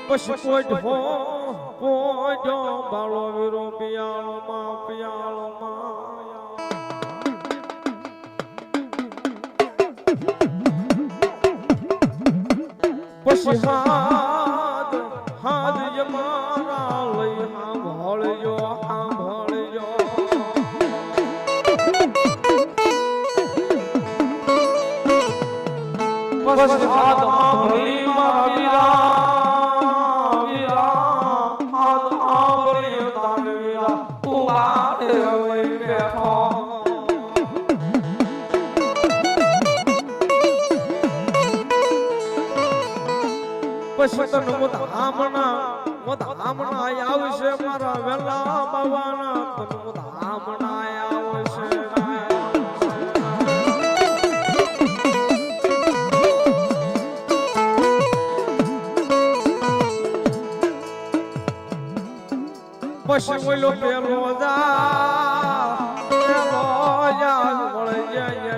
પછી કોઈ હો કોઈ જો બાળો વીરો પિયાળો માં પછી હાથ હાથ જમારા લઈ સાંભળજો પછી હાથ સાંભળી મારા વીરા હાથ સાંભળી તારે વીરા તું મારે હવે બેઠો પછી તને મોધામણા આવશે મારા વેલા બાવાના તને મોધામણા આવશે પછી બોલો પેલો જા મળે જાય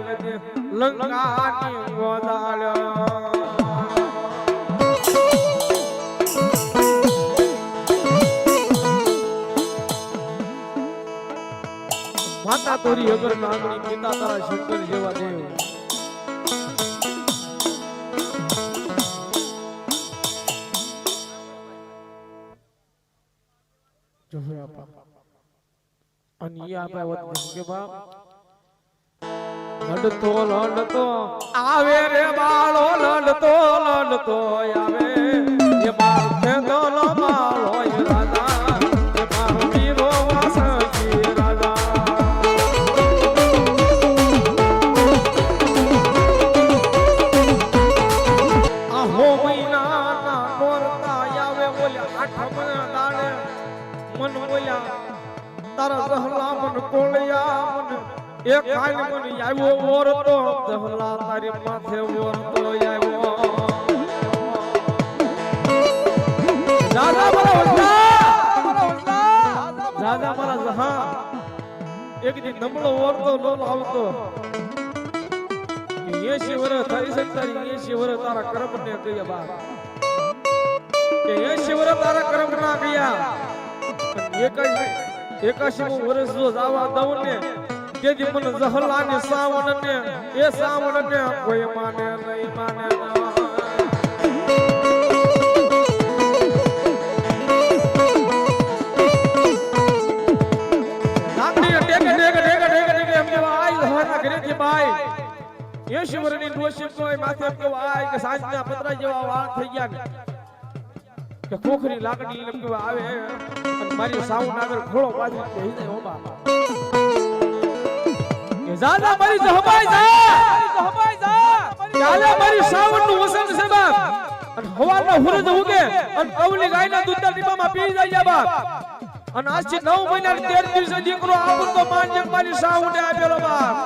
લંકાની ગોદાળ્યા માતા તોરી અગર નાગણી પિતા તારા શંકર જેવા દેવ અને ઈ આપે વત કે બાપ લડતો આવે રે બાળો લડતો આવે એ માથે દોલ માળો રાજા એ મારો વીરો વાસજી રાજા આહો મહિના નોરતા આવે બોલ્યા આઠમના દાડે મન બોલ્યા તારા જહલા મન કોળિયા મન એક કાલ મન આવ્યો ઓરતો જહલા તારી માથે ઓરતો આવ્યો દાદા મારા જહા એક દી નમળો ઓરતો લોલ આવતો 80 વર્ષ તારી સંતારી 80 વર્ષ તારા કર્મ ને ગયા બાપ કે 80 વર્ષ તારા કર્મ ના ગયા 81 વર્ષ જો જાવા દઉં ને તેથી મને જહલા ને સાવણ ને એ સાવણ ને કોઈ માને નહીં માને નાગડી ટેકે એમ કેવા આઈ હરના ઘરેથી બાઈ 80 વર્ષની ડોશી કોઈ માથે એમ કેવા આઈ કે સાંજના પતરા જેવા વાળ થઈ ગયા કે કોખરી લાકડી એમ કેવા આવે અને મારી સાવણ આગળ ખોળો પાછી બેહી જાય ઓબા કે જાદા મારી જહબાઈ જા ચાલે મારી સાવણ નું વસન છે બાપ અને હવારના હુરજ ઉગે અને અવલી ગાયના દૂધના ટીપામાં પી જાય બાપ અને આજથી 9 મહિના 13 દિવસે દીકરો આવું તો માન્ય મારી સાવણે આપેલો બાપ